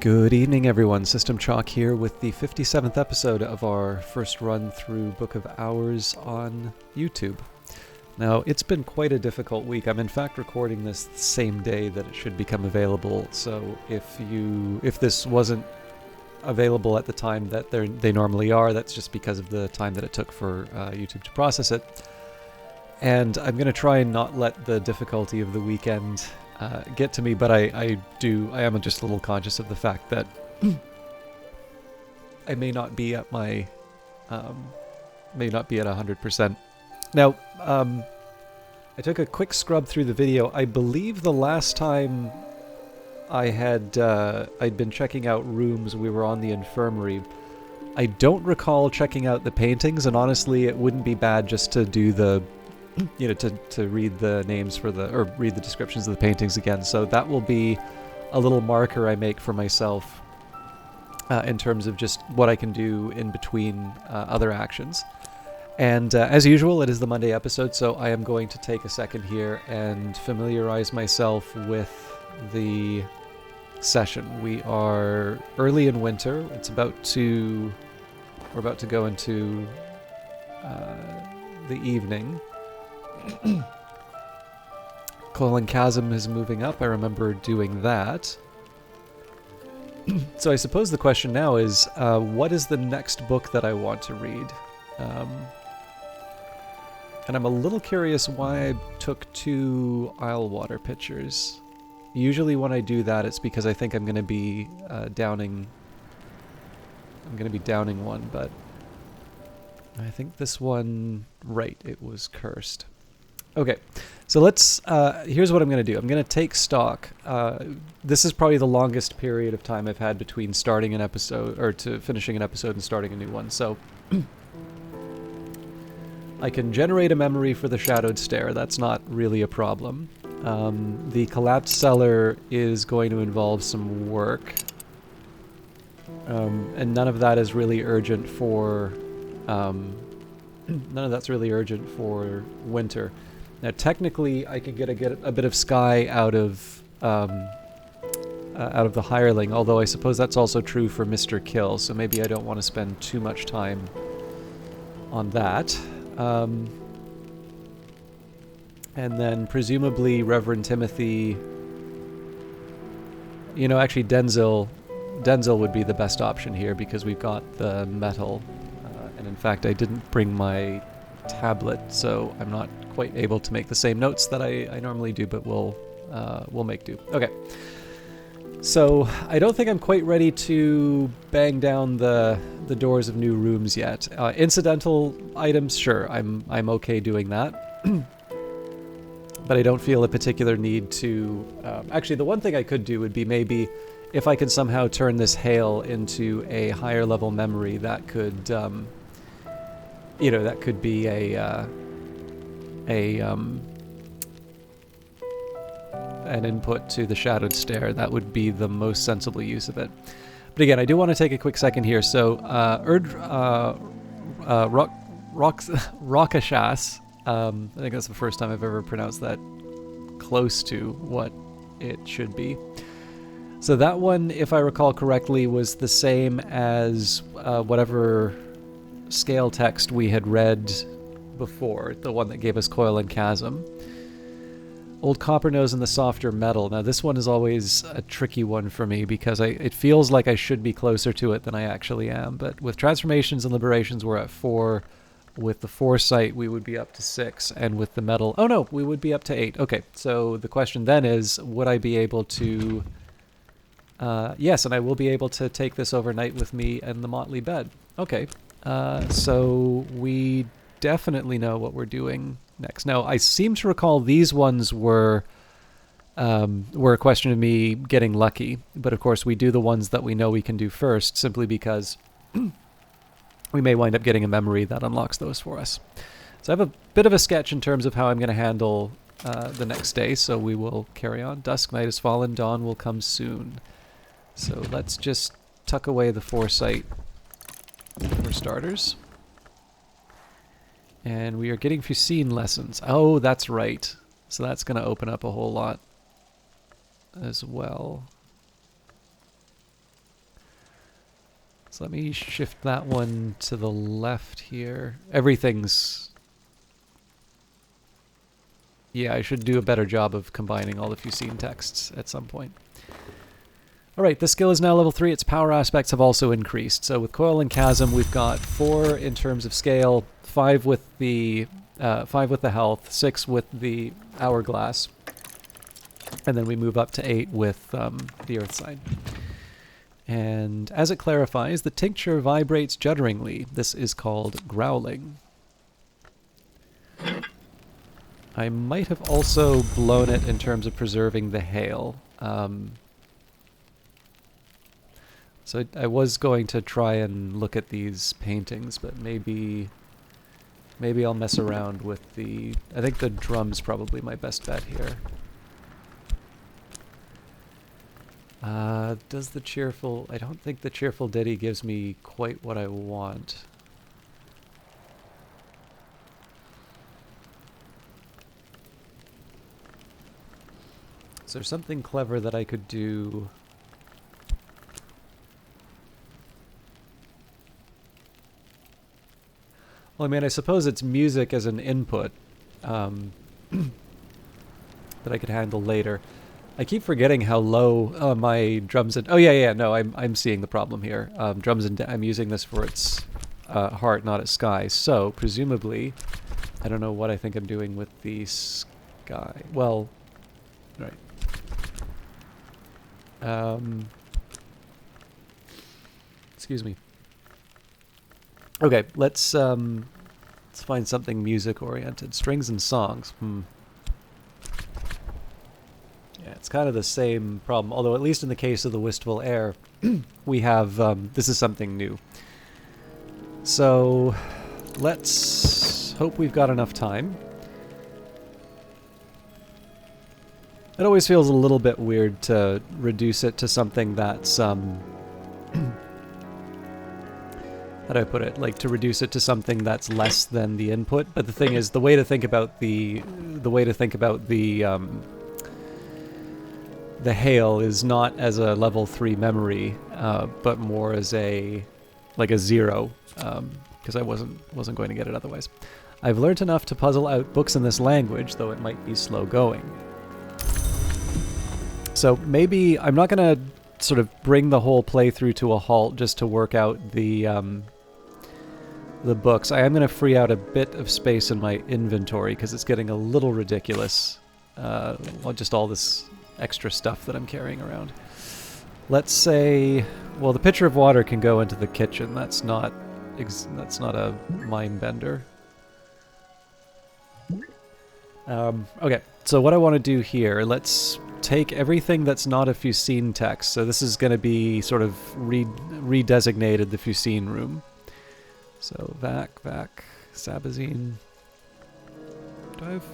Good evening, everyone. System Chalk here with the 57th episode of our first run through Book of Hours on YouTube. Now, it's been quite a difficult week. I'm in fact recording this the same day that it should become available, so if this wasn't available at the time that they normally are, that's just because of the time that it took for YouTube to process it. And I'm going to try and not let the difficulty of the weekend get to me, but I am just a little conscious of the fact that I may not be at my may not be at 100%. Now, I took a quick scrub through the video. I believe the last time I'd been checking out rooms, we were on the infirmary. I don't recall checking out the paintings, and honestly, it wouldn't be bad just to do the to read the names or read the descriptions of the paintings again. So that will be a little marker I make for myself in terms of just what I can do in between other actions. And as usual, it is the Monday episode, so I am going to take a second here and familiarize myself with the session. We are early in winter. We're about to go into the evening. Colon Chasm is moving up. I remember doing that. So I suppose the question now is, what is the next book that I want to read? And I'm a little curious why I took 2 Islewater pictures. Usually when I do that, it's because I think I'm going to be downing one, but I think this one, right, it was cursed. Okay, so let's, here's what I'm going to do. I'm going to take stock. This is probably the longest period of time I've had between starting an episode, or to finishing an episode and starting a new one. So I can generate a memory for the Shadowed Stair. That's not really a problem. The Collapsed Cellar is going to involve some work. And none of that is really urgent for, none of that's really urgent for winter. Now, technically, I can get a bit of sky out of the hireling, although I suppose that's also true for Mr. Kill, so maybe I don't want to spend too much time on that. And then presumably Reverend Timothy, actually Denzel would be the best option here because we've got the metal. And in fact, I didn't bring my tablet, so I'm not quite able to make the same notes that I normally do, but we'll make do. Okay. So I don't think I'm quite ready to bang down the doors of new rooms yet. Incidental items, sure, I'm okay doing that. But I don't feel a particular need to... actually, the one thing I could do would be maybe if I could somehow turn this hail into a higher level memory, that could, that could be an input to the Shadowed Stair. That would be the most sensible use of it. But again, I do want to take a quick second here. So, Rakashas, I think that's the first time I've ever pronounced that close to what it should be. So that one, if I recall correctly, was the same as whatever scale text we had read before, the one that gave us Coil and Chasm. Old Coppernose and the Softer Metal. Now this one is always a tricky one for me because it feels like I should be closer to it than I actually am. But with Transformations and Liberations, we're at 4. With the Foresight, we would be up to 6. And with the Metal... Oh no, we would be up to 8. Okay, so the question then is, would I be able to... yes, and I will be able to take this overnight with me and the Motley Bed. Okay, so we definitely know what we're doing next. Now, I seem to recall these ones were a question of me getting lucky, but of course we do the ones that we know we can do first, simply because we may wind up getting a memory that unlocks those for us. So I have a bit of a sketch in terms of how I'm going to handle the next day, so we will carry on. Dusk, night has fallen, dawn will come soon. So let's just tuck away the Foresight for starters. And we are getting Fusine lessons. Oh, that's right. So that's going to open up a whole lot as well. So let me shift that one to the left here. Everything's... Yeah, I should do a better job of combining all the Fusine texts at some point. Alright, this skill is now level 3. Its power aspects have also increased. So with Coil and Chasm, we've got 4 in terms of scale, 5 with the health, 6 with the Hourglass, and then we move up to 8 with the Earth Sign. And as it clarifies, the tincture vibrates judderingly. This is called growling. I might have also blown it in terms of preserving the hail. So I was going to try and look at these paintings, but maybe I'll mess around with the... I think the drum's probably my best bet here. Does the cheerful... I don't think the cheerful ditty gives me quite what I want. Is there something clever that I could do? Well, I mean, I suppose it's music as an input that I could handle later. I keep forgetting how low my drums and... Oh, yeah, no, I'm seeing the problem here. Drums and... I'm using this for its heart, not its sky. So, presumably, I don't know what I think I'm doing with the sky. Well, right. Excuse me. Okay, let's find something music-oriented. Strings and songs. Yeah, it's kind of the same problem, although at least in the case of the Wistful Air, we have, this is something new. So, let's hope we've got enough time. It always feels a little bit weird to reduce it to something that's, how do I put it? Like, to reduce it to something that's less than the input. But the thing is, the way to think about the hail is not as a level 3 memory, but more as a 0, because I wasn't going to get it otherwise. I've learnt enough to puzzle out books in this language, though it might be slow going. So maybe I'm not going to sort of bring the whole playthrough to a halt just to work out the books. I am going to free out a bit of space in my inventory because it's getting a little ridiculous. Just all this extra stuff that I'm carrying around. Let's say, well, the pitcher of water can go into the kitchen. That's not a mind bender. Okay, so what I want to do here, let's take everything that's not a Fusine text. So this is going to be sort of redesignated the Fusine room. So Vac, Sabazine. Do I have...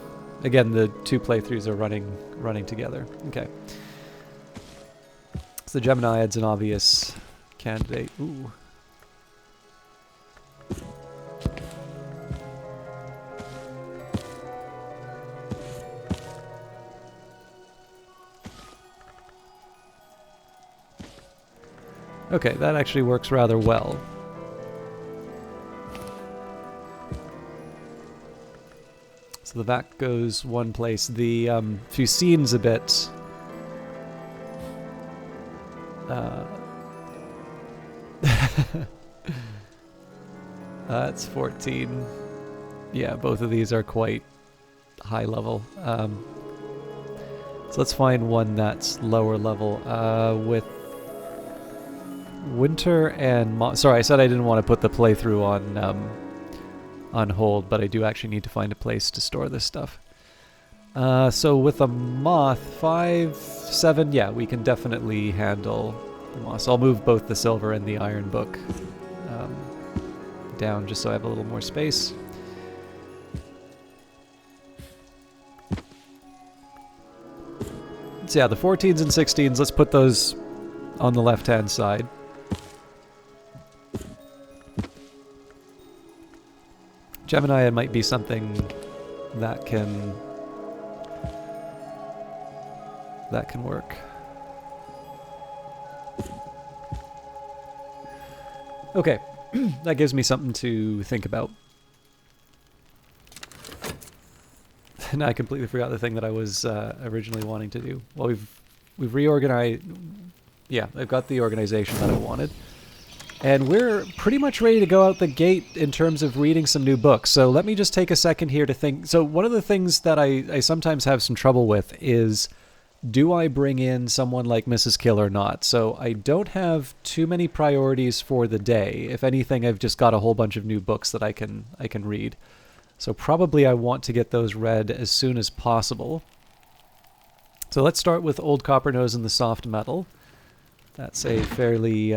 Again, the 2 playthroughs are running together. Okay. So the Geminiad's an obvious candidate. Ooh. Okay, that actually works rather well. So the vac goes one place. The Fusine's a bit... That's 14. Yeah, both of these are quite high level. So let's find one that's lower level. With Winter and... Sorry, I said I didn't want to put the playthrough on hold, but I do actually need to find a place to store this stuff. So with a Moth, 5, 7, yeah, we can definitely handle the Moth. So I'll move both the Silver and the Iron Book down just so I have a little more space. So yeah, the 14s and 16s, let's put those on the left-hand side. Gemini might be something that can work. Okay, that gives me something to think about. And I completely forgot the thing that I was originally wanting to do. Well, we've reorganized. Yeah, I've got the organization that I wanted. And we're pretty much ready to go out the gate in terms of reading some new books. So let me just take a second here to think. So one of the things that I sometimes have some trouble with is, do I bring in someone like Mrs. Kill or not? So I don't have too many priorities for the day. If anything, I've just got a whole bunch of new books that I can read. So probably I want to get those read as soon as possible. So let's start with Old Copper-Nose and the Soft Metal. That's a fairly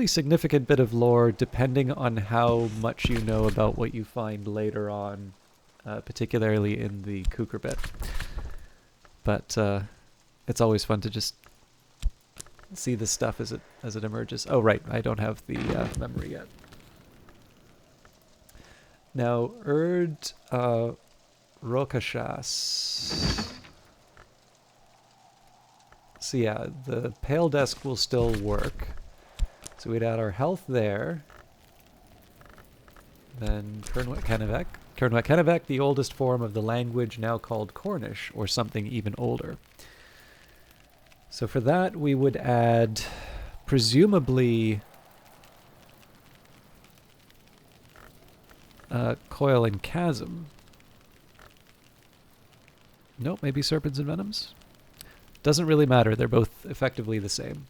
significant bit of lore, depending on how much you know about what you find later on, particularly in the Cougar bit. But it's always fun to just see this stuff as it emerges. Oh, right, I don't have the memory yet. Now, Rokashas. So yeah, the Pale Desk will still work. So we'd add our health there. Then Kernwet Kennebec. Kernwet Kennebec, the oldest form of the language now called Cornish, or something even older. So for that, we would add, presumably, Coil and Chasm. Nope, maybe Serpents and Venoms? Doesn't really matter, they're both effectively the same.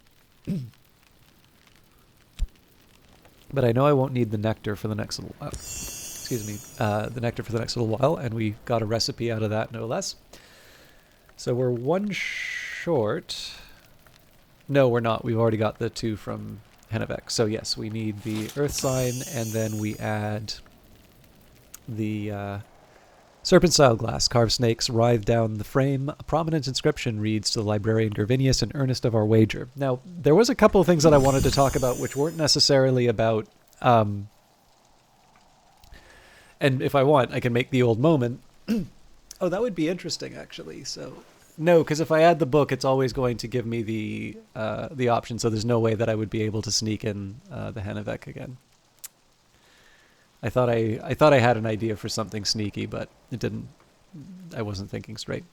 But I know I won't need the nectar for the next little while. Excuse me, the nectar for the next little while, and we got a recipe out of that, no less. So we're one short. No, we're not. We've already got the 2 from Hennebeck. So yes, we need the Earth Sign, and then we add the Serpent-style glass. Carved snakes writhe down the frame. A prominent inscription reads, "To the librarian Gervinius, in earnest of our wager." Now, there was a couple of things that I wanted to talk about which weren't necessarily about... and if I want, I can make the old moment. Oh, that would be interesting, actually. So, no, because if I add the book, it's always going to give me the option, so there's no way that I would be able to sneak in the Hennebeck again. I thought I had an idea for something sneaky, but it didn't. I wasn't thinking straight.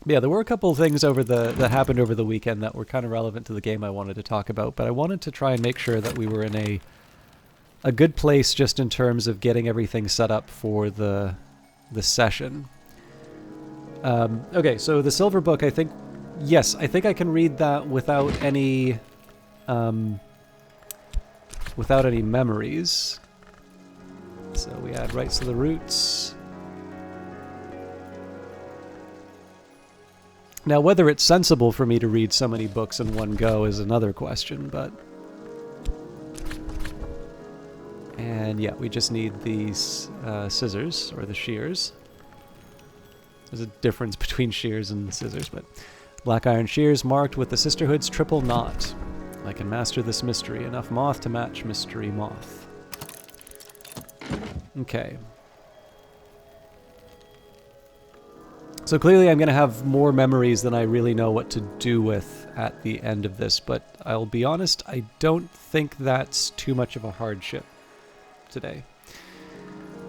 But yeah, there were a couple of things that happened over the weekend that were kind of relevant to the game I wanted to talk about, but I wanted to try and make sure that we were in a good place just in terms of getting everything set up for the session. Okay, so the Silver Book, I think I can read that without any memories. So we add rights to the roots. Now, whether it's sensible for me to read so many books in one go is another question, but... And yeah, we just need these scissors, or the shears. There's a difference between shears and scissors, but... Black iron shears marked with the Sisterhood's triple knot. I can master this mystery. Enough moth to match mystery moth. Okay. So clearly I'm going to have more memories than I really know what to do with at the end of this, but I'll be honest, I don't think that's too much of a hardship today.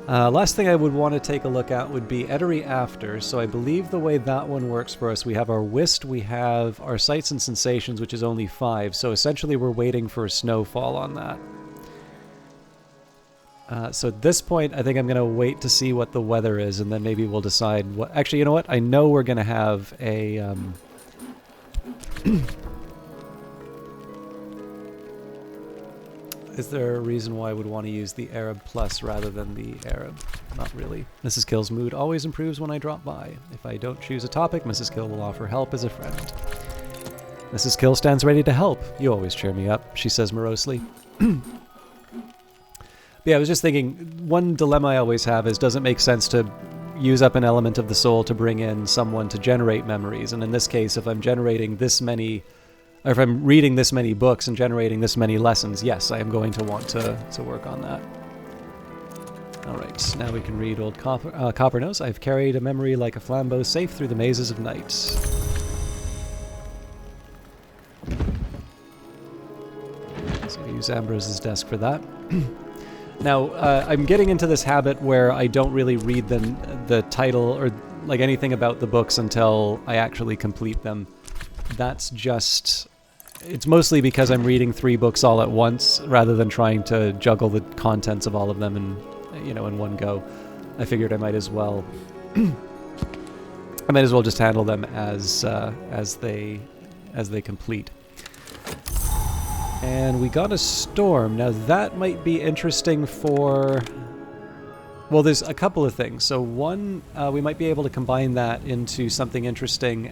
Last thing I would want to take a look at would be Etery After. So I believe the way that one works for us, we have our Whist, we have our Sights and Sensations, which is only 5. So essentially we're waiting for snowfall on that. So at this point, I think I'm going to wait to see what the weather is, and then maybe we'll decide what... Actually, you know what? I know we're going to have a... Is there a reason why I would want to use the Arab Plus rather than the Arab? Not really. Mrs. Kill's mood always improves when I drop by. If I don't choose a topic, Mrs. Kill will offer help as a friend. Mrs. Kill stands ready to help. You always cheer me up, she says morosely. Yeah, I was just thinking, one dilemma I always have is, does it make sense to use up an element of the soul to bring in someone to generate memories? And in this case, if I'm generating this many... Or if I'm reading this many books and generating this many lessons, yes, I am going to want to work on that. Alright, now we can read Old Copper-Nose. I've carried a memory like a flambeau safe through the mazes of night. So I use Ambrose's desk for that. Now, I'm getting into this habit where I don't really read the title or like anything about the books until I actually complete them. That's just... It's mostly because I'm reading 3 books all at once rather than trying to juggle the contents of all of them in one go. I figured I might as well just handle them as they complete. And we got a storm. Now that might be interesting for... Well, there's a couple of things. So one, we might be able to combine that into something interesting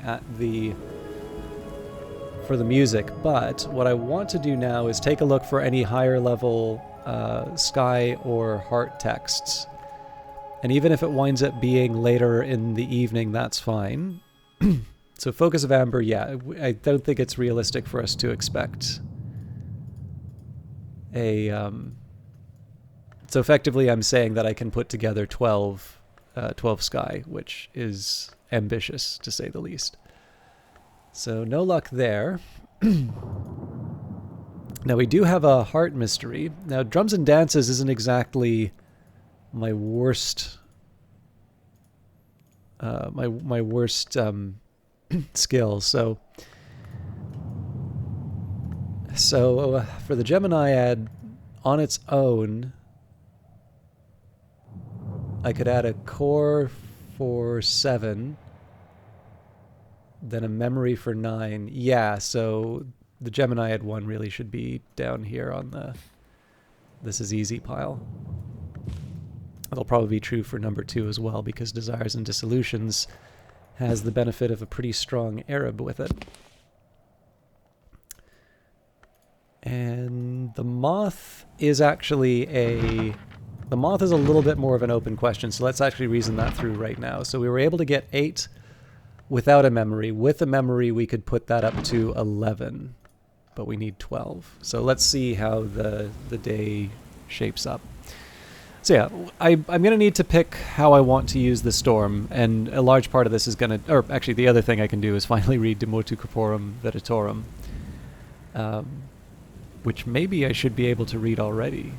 for the music, but what I want to do now is take a look for any higher level sky or heart texts. And even if it winds up being later in the evening, that's fine. So Focus of Amber, yeah, I don't think it's realistic for us to expect a... So effectively I'm saying that I can put together 12 sky, which is ambitious to say the least. So no luck there. Now we do have a heart mystery. Now drums and dances isn't exactly my worst my worst skill. So for the Geminiad on its own, I could add a core for 7. Then a memory for 9. Yeah, so the Geminiad one really should be down here on the this is easy pile. That'll probably be true for number 2 as well, because Desires and Dissolutions has the benefit of a pretty strong Arab with it. And the Moth is actually the Moth is a little bit more of an open question, so let's actually reason that through right now. So we were able to get 8 without a memory. With a memory, we could put that up to 11, but we need 12. So let's see how the day shapes up. So yeah, I'm going to need to pick how I want to use the storm, and a large part of this is going to... Or actually, the other thing I can do is finally read De Motu Corporum Veditorum, which maybe I should be able to read already.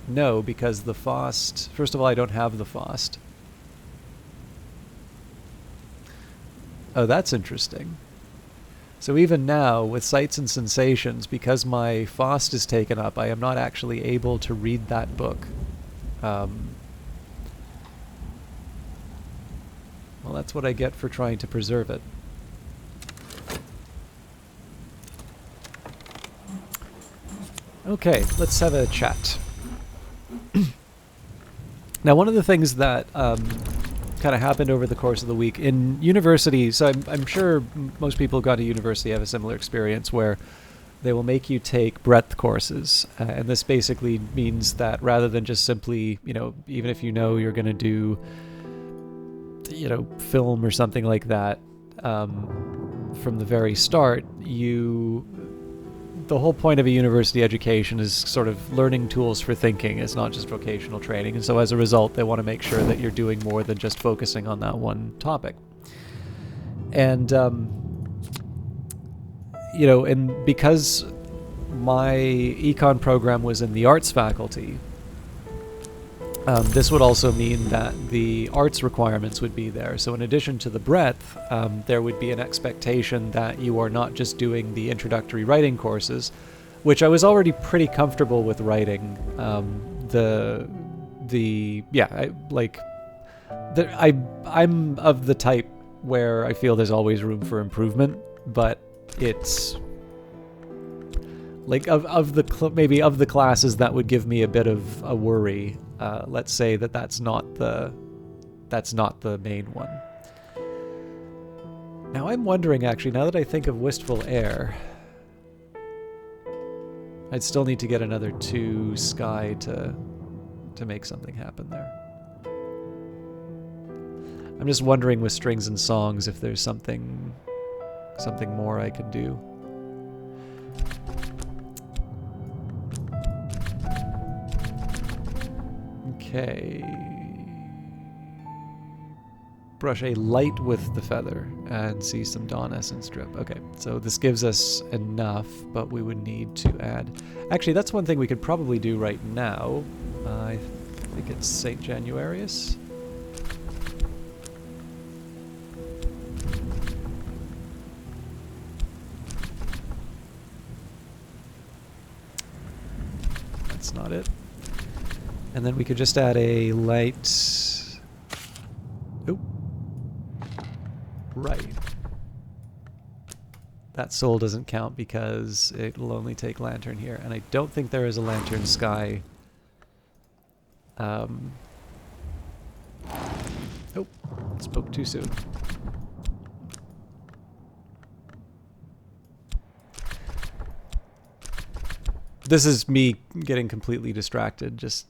No, because the Faust... First of all, I don't have the Faust. Oh, that's interesting. So even now, with Sights and Sensations, because my Faust is taken up, I am not actually able to read that book. Well, that's what I get for trying to preserve it. Okay, let's have a chat. Now, one of the things that kind of happened over the course of the week in university, so I'm sure most people who got to university have a similar experience where they will make you take breadth courses, and this basically means that rather than just simply, even if you're going to do, film or something like that from the very start, the whole point of a university education is sort of learning tools for thinking. It's not just vocational training. And so as a result, they want to make sure that you're doing more than just focusing on that one topic. And, and because my econ program was in the arts faculty, this would also mean that the arts requirements would be there. So in addition to the breadth, there would be an expectation that you are not just doing the introductory writing courses, which I was already pretty comfortable with writing. I'm of the type where I feel there's always room for improvement, but it's like of the classes that would give me a bit of a worry. Let's say that's not the main one. Now I'm wondering, actually, now that I think of Wistful Air, I'd still need to get another 2 sky to make something happen there. I'm just wondering with strings and songs if there's something more I could do. Okay. brush a light with the feather and see some dawn essence drip. Okay, so this gives us enough, but we would need to add... Actually, that's one thing we could probably do right now. I think it's St. Januarius. That's not it. And then we could just add a light... Oh. Right. That soul doesn't count because it'll only take lantern here. And I don't think there is a lantern sky. Oh, spoke too soon. This is me getting completely distracted. Just...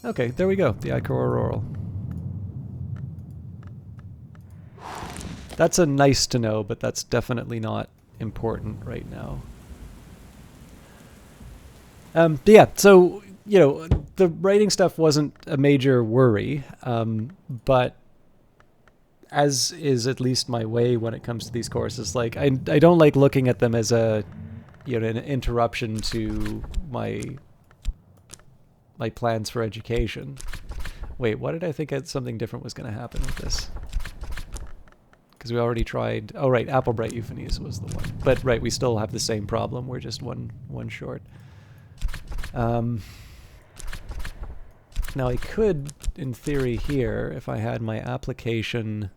Okay, there we go. The Ichor Auroral. That's a nice to know, but that's definitely not important right now. But yeah, so, you know, the writing stuff wasn't a major worry, but as is at least my way when it comes to these courses, like, I don't like looking at them as a, you know, an interruption to my plans for education. Wait, what did I think something different was going to happen with this? Because we already tried... Oh, right, Applebright Euphonies was the one. But, right, we still have the same problem. We're just one short. Now, I could, in theory here, if I had my application...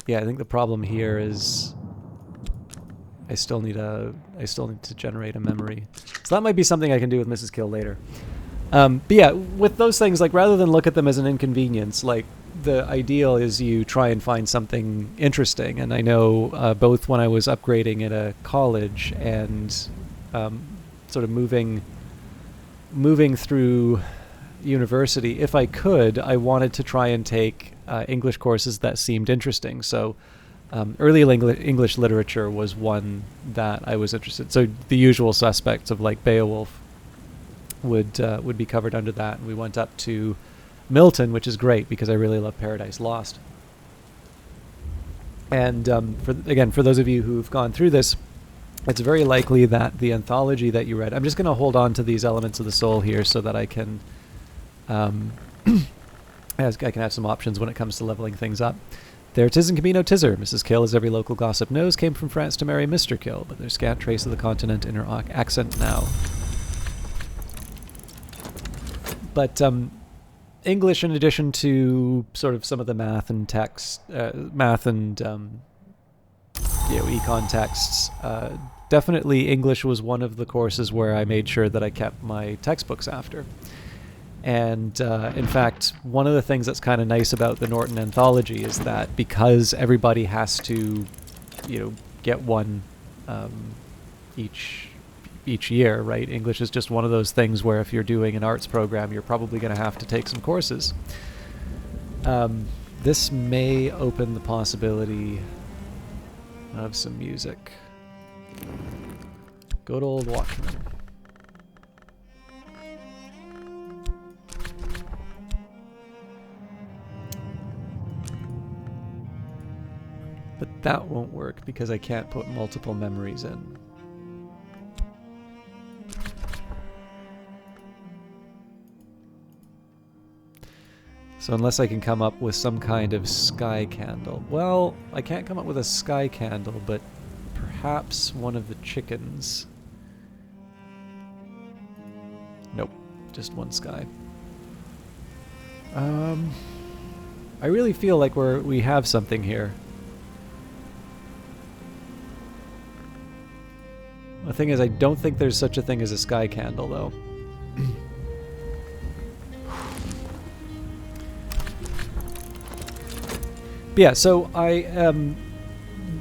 Yeah, I think the problem here is... I still need to generate a memory. So that might be something I can do with Mrs. Kill later. But yeah, with those things, like, rather than look at them as an inconvenience, like, the ideal is you try and find something interesting. And I know both when I was upgrading at a college and sort of moving through university, if I could, I wanted to try and take English courses that seemed interesting. So early English literature was one that I was interested in. So the usual suspects of, like, Beowulf would be covered under that. And we went up to Milton, which is great because I really love Paradise Lost. And for those of you who've gone through this, it's very likely that the anthology that you read... I'm just going to hold on to these elements of the soul here so that I can I can have some options when it comes to leveling things up. There 'tis in Camino Tizzer. Mrs. Kill, as every local gossip knows, came from France to marry Mr. Kill, but there's scant trace of the continent in her accent now. But English, in addition to sort of some of the math and text, math and econ texts, definitely English was one of the courses where I made sure that I kept my textbooks after. And in fact, one of the things that's kind of nice about the Norton Anthology is that because everybody has to, get one each year, right? English is just one of those things where if you're doing an arts program, you're probably going to have to take some courses. This may open the possibility of some music. Good old Watchman. But that won't work because I can't put multiple memories in. So unless I can come up with some kind of sky candle. Well, I can't come up with a sky candle, but perhaps one of the chickens. Nope, just one sky. I really feel like we have something here. The thing is, I don't think there's such a thing as a sky candle, though. But yeah, so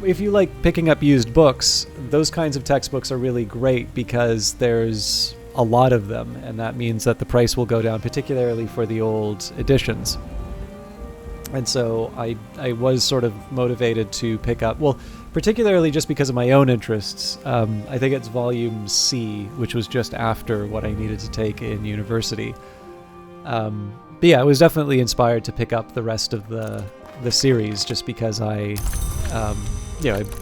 if you like picking up used books, those kinds of textbooks are really great because there's a lot of them, and that means that the price will go down, particularly for the old editions. And so I was sort of motivated to pick up, well, particularly just because of my own interests. I think it's volume C, which was just after what I needed to take in university. But yeah, I was definitely inspired to pick up the rest of the series just because I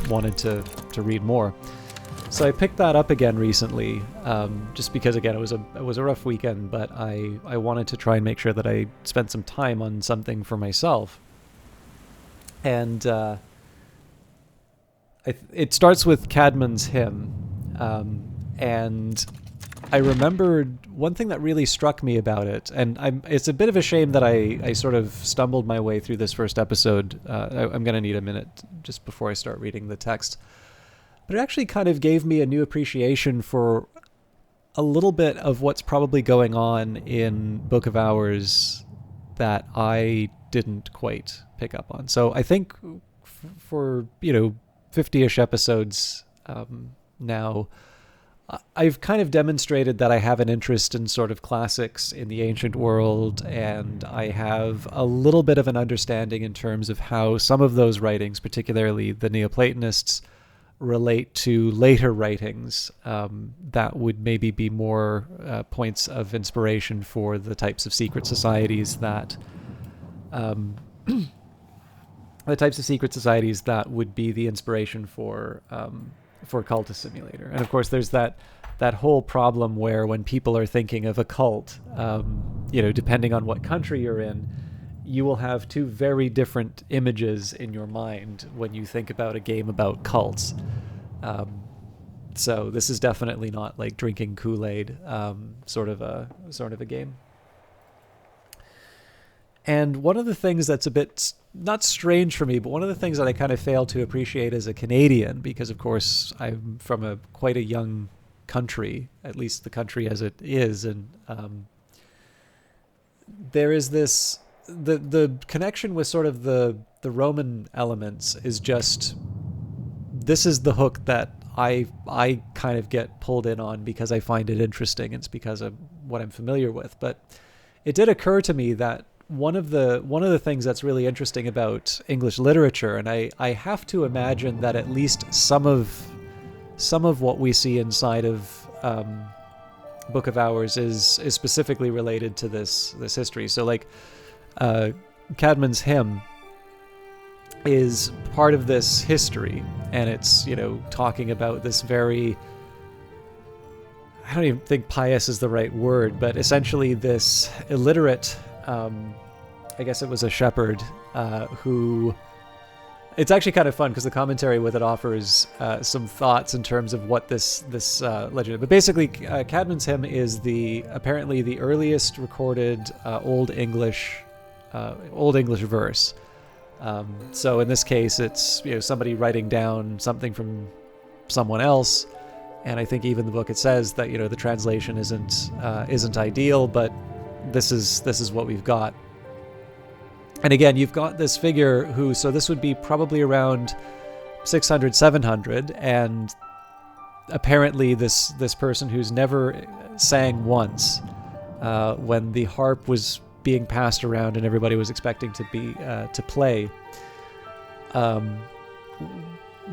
wanted to read more. So I picked that up again recently, just because again it was a rough weekend, but I wanted to try and make sure that I spent some time on something for myself. And it starts with Cadman's hymn, and I remembered one thing that really struck me about it, and it's a bit of a shame that I sort of stumbled my way through this first episode. I'm going to need a minute just before I start reading the text. But it actually kind of gave me a new appreciation for a little bit of what's probably going on in Book of Hours that I didn't quite pick up on. So I think for 50-ish episodes now, I've kind of demonstrated that I have an interest in sort of classics in the ancient world, and I have a little bit of an understanding in terms of how some of those writings, particularly the Neoplatonists, relate to later writings that would maybe be more points of inspiration for the types of secret societies that would be the inspiration for Cultist Simulator. And of course, there's that whole problem where when people are thinking of a cult, depending on what country you're in, you will have two very different images in your mind when you think about a game about cults. So this is definitely not like drinking Kool-Aid, sort of a game. And one of the things that's a bit not strange for me, but one of the things that I kind of fail to appreciate as a Canadian, because of course I'm from quite a young country, at least the country as it is, and there is this the connection with sort of the Roman elements is just, this is the hook that I kind of get pulled in on because I find it interesting. It's because of what I'm familiar with. But it did occur to me that one of the things that's really interesting about English literature, and I have to imagine that at least some of what we see inside of Book of Hours is specifically related to this history. So like Cadman's hymn is part of this history, and it's talking about this very, I don't even think pious is the right word, but essentially this illiterate, I guess it was a shepherd, who, it's actually kind of fun because the commentary with it offers some thoughts in terms of what this legend is. But basically, Cadman's hymn is apparently the earliest recorded Old English verse. So in this case, it's somebody writing down something from someone else, and I think even the book, it says that the translation isn't ideal, but this is what we've got. And again, you've got this figure who, so this would be probably around 600, 700, and apparently this person who's never sang once when the harp was being passed around and everybody was expecting to play,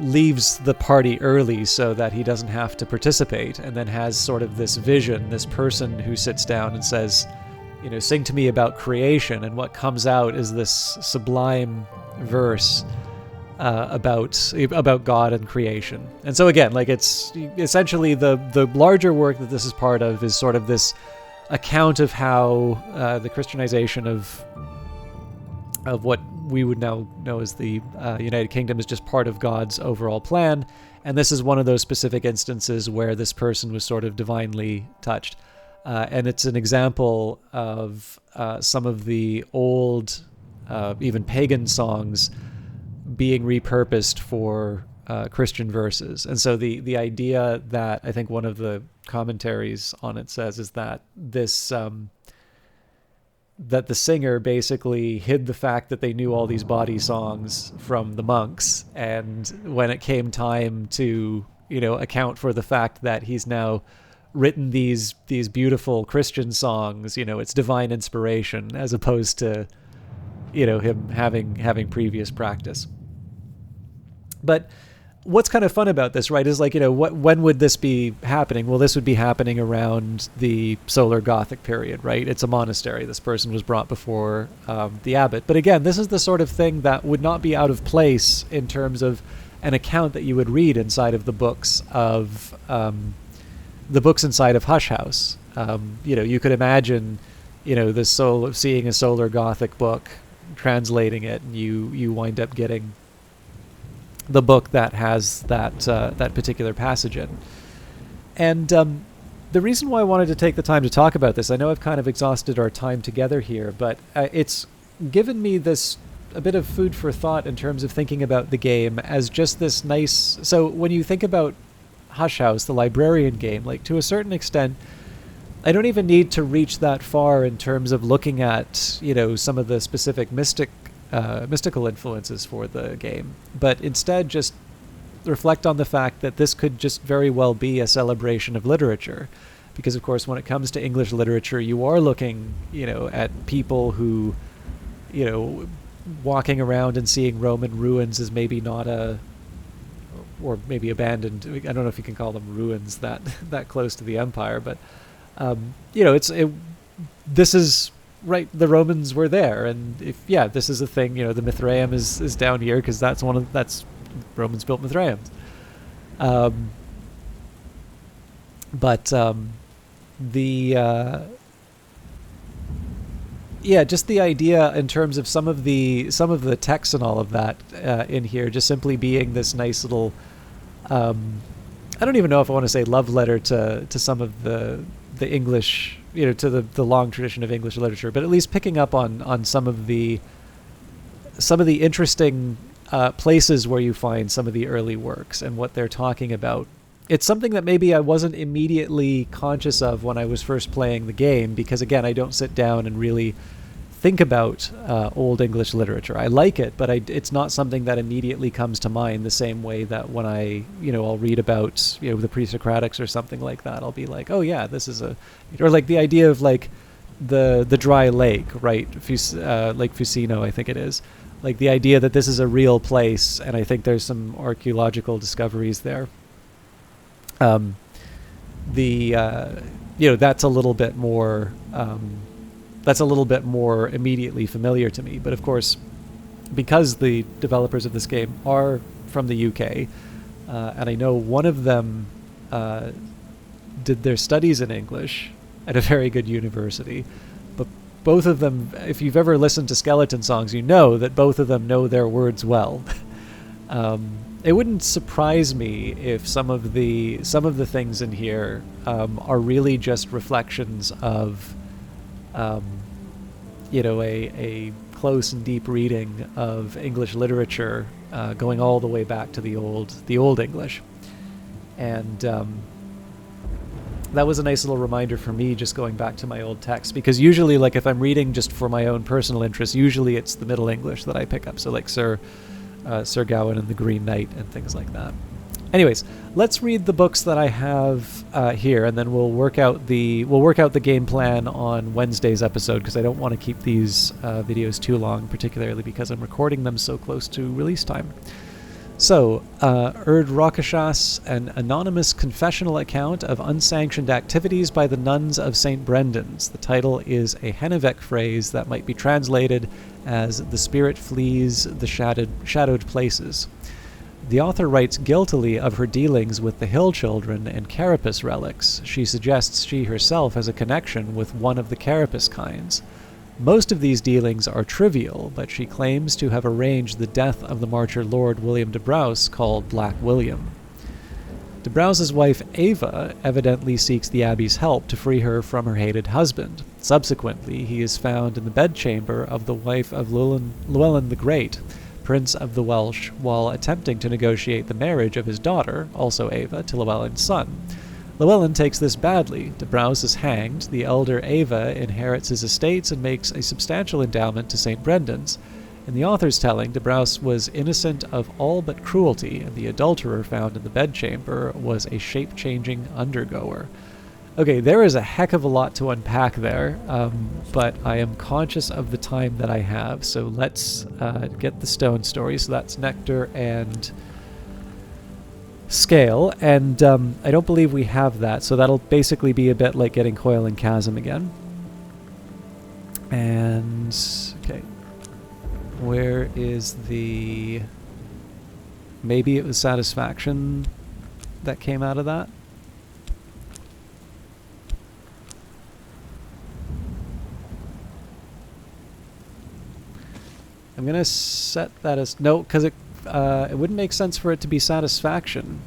leaves the party early so that he doesn't have to participate, and then has sort of this vision, this person who sits down and says, sing to me about creation, and what comes out is this sublime verse about God and creation. And so again, like, it's essentially the larger work that this is part of is sort of this account of how the Christianization of what we would now know as the United Kingdom is just part of God's overall plan, and this is one of those specific instances where this person was sort of divinely touched. And it's an example of some of the old, even pagan songs being repurposed for Christian verses. And so the idea that I think one of the commentaries on it says is that this that the singer basically hid the fact that they knew all these bawdy songs from the monks, and when it came time to account for the fact that he's now written these beautiful Christian songs, it's divine inspiration as opposed to him having previous practice. But what's kind of fun about this, right, is like, when would this be happening? Well, this would be happening around the Solar Gothic period, right? It's a monastery. This person was brought before the abbot. But again, this is the sort of thing that would not be out of place in terms of an account that you would read inside of the books inside of Hush House. You could imagine, seeing a Solar Gothic book, translating it, and you wind up getting the book that has that particular passage in. And the reason why I wanted to take the time to talk about this, I know I've kind of exhausted our time together here, but it's given me a bit of food for thought in terms of thinking about the game as just this nice... So when you think about Hush House, the librarian game, like, to a certain extent, I don't even need to reach that far in terms of looking at, some of the specific mystical influences for the game, but instead just reflect on the fact that this could just very well be a celebration of literature, because of course when it comes to English literature, you are looking at people who walking around and seeing Roman ruins is maybe not or maybe abandoned, I don't know if you can call them ruins that close to the empire, but this is right, the Romans were there, and this is a thing. The Mithraeum is down here because that's Romans built Mithraeums. Just the idea in terms of some of the text and all of that in here, just simply being this nice little. I don't even know if I want to say love letter to some of the English, to the long tradition of English literature, but at least picking up on some of the interesting places where you find some of the early works and what they're talking about. It's something that maybe I wasn't immediately conscious of when I was first playing the game, because again, I don't sit down and really think about Old English literature. I like it, but it's not something that immediately comes to mind the same way that when I'll read about, the pre-Socratics or something like that, I'll be like, oh yeah, this is or like the idea of like the dry lake, right? Lake Fusino, I think it is. Like the idea that this is a real place, and I think there's some archaeological discoveries there. That's a little bit more... that's a little bit more immediately familiar to me. But of course, because the developers of this game are from the UK, and I know one of them did their studies in English at a very good university, but both of them, if you've ever listened to Skeleton songs, you know that both of them know their words well. It wouldn't surprise me if some of the things in here are really just reflections of a close and deep reading of English literature, going all the way back to the old English. And that was a nice little reminder for me, just going back to my old text, because usually, like, if I'm reading just for my own personal interest, usually it's the Middle English that I pick up. So like Sir Gawain and the Green Knight and things like that. Anyways, let's read the books that I have here, and then we'll work out the game plan on Wednesday's episode, because I don't want to keep these videos too long, particularly because I'm recording them so close to release time. So, Erd Rakshas, an anonymous confessional account of unsanctioned activities by the nuns of St. Brendan's. The title is a Hennebeck phrase that might be translated as "the spirit flees the shadowed places." The author writes guiltily of her dealings with the Hill Children and Carapace relics. She suggests she herself has a connection with one of the Carapace kinds. Most of these dealings are trivial, but she claims to have arranged the death of the martyr Lord William de Braose, called Black William. De Brause's wife Ava evidently seeks the abbey's help to free her from her hated husband. Subsequently, he is found in the bedchamber of the wife of Llewellyn the Great, Prince of the Welsh, while attempting to negotiate the marriage of his daughter, also Ava, to Llewellyn's son. Llewellyn takes this badly. De Braose is hanged. The elder Ava inherits his estates and makes a substantial endowment to St. Brendan's. In the author's telling, De Braose was innocent of all but cruelty, and the adulterer found in the bedchamber was a shape-changing undergoer. Okay, there is a heck of a lot to unpack there, but I am conscious of the time that I have, so let's get the stone story. So that's Nectar and scale, and I don't believe we have that, so that'll basically be a bit like getting Coil and Chasm again. And, okay, where is the... Maybe it was Satisfaction that came out of that? I'm going to set that as... No, because it wouldn't make sense for it to be Satisfaction.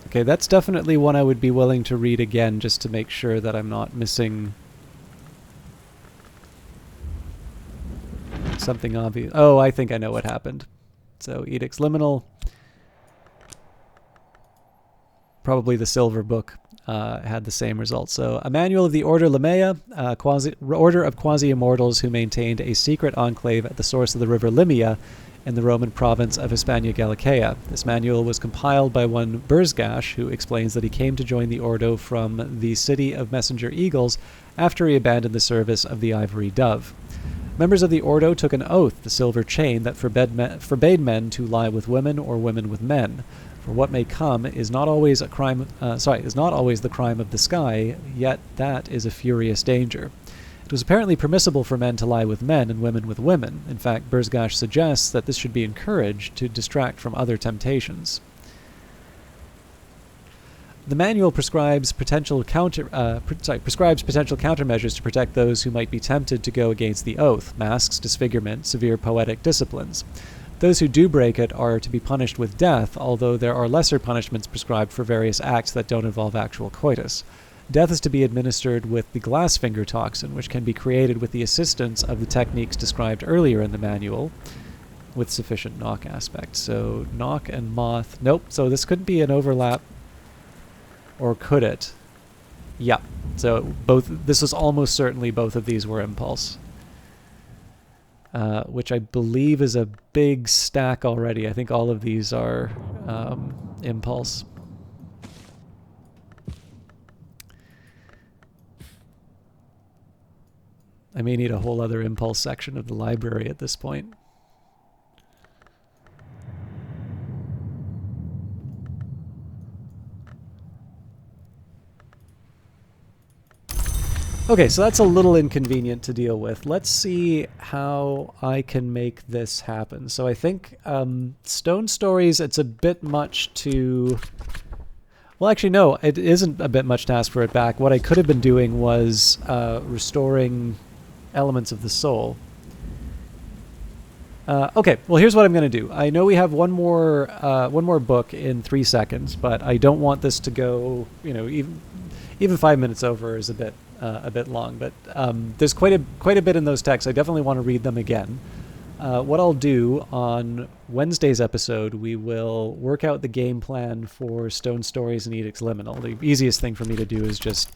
Okay, that's definitely one I would be willing to read again just to make sure that I'm not missing something obvious. Oh, I think I know what happened. So, Edicts Liminal. Probably the Silver Book had the same result. So, a manual of the Order Limea, order of quasi-immortals who maintained a secret enclave at the source of the river Limia in the Roman province of Hispania Gallicaea. This manual was compiled by one Burzgash, who explains that he came to join the Ordo from the city of Messenger Eagles after he abandoned the service of the Ivory Dove. Members of the Ordo took an oath, the Silver Chain, that forbade men to lie with women or women with men. For what may come is not always a crime. Is not always the crime of the sky. Yet that is a furious danger. It was apparently permissible for men to lie with men and women with women. In fact, Burzgash suggests that this should be encouraged to distract from other temptations. The manual prescribes potential countermeasures to protect those who might be tempted to go against the oath: masks, disfigurement, severe poetic disciplines. Those who do break it are to be punished with death, although there are lesser punishments prescribed for various acts that don't involve actual coitus. Death is to be administered with the glassfinger toxin, which can be created with the assistance of the techniques described earlier in the manual, with sufficient knock aspect. So, knock and moth. Nope, so this couldn't be an overlap. Or could it? Yeah. So this was almost certainly both of these were impulse. Which I believe is a big stack already. I think all of these are impulse. I may need a whole other impulse section of the library at this point. Okay, so that's a little inconvenient to deal with. Let's see how I can make this happen. So I think Stone Stories, it's a bit much to... Well, actually, no, it isn't a bit much to ask for it back. What I could have been doing was restoring elements of the soul. Okay, well, here's what I'm going to do. I know we have one more book in 3 seconds, but I don't want this to go, you know, even 5 minutes over is a bit long. But there's quite a bit in those texts. I definitely want to read them again. What I'll do on Wednesday's episode, we will work out the game plan for Stone Stories and Edicts Liminal. The easiest thing for me to do is just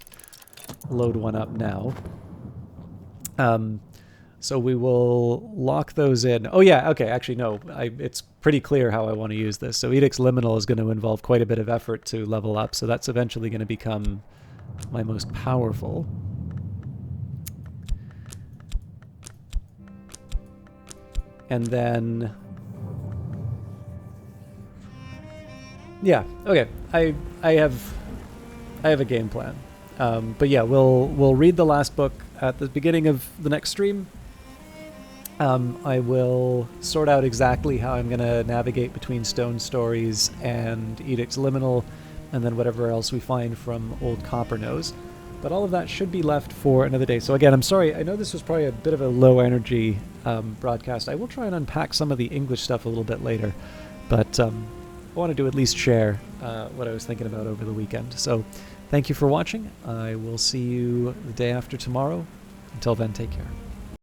load one up now. So we will lock those in. Oh yeah, okay, actually no, it's pretty clear how I want to use this. So Edicts Liminal is going to involve quite a bit of effort to level up, so that's eventually going to become my most powerful. And then... yeah, okay, I have a game plan. But yeah, we'll read the last book at the beginning of the next stream. I will sort out exactly how I'm going to navigate between Stone Stories and Edicts Liminal, and then whatever else we find from Old Copper-Nose. But all of that should be left for another day. So again, I'm sorry, I know this was probably a bit of a low energy broadcast. I will try and unpack some of the English stuff a little bit later, but I wanted to at least share what I was thinking about over the weekend. So thank you for watching. I will see you the day after tomorrow. Until then, take care.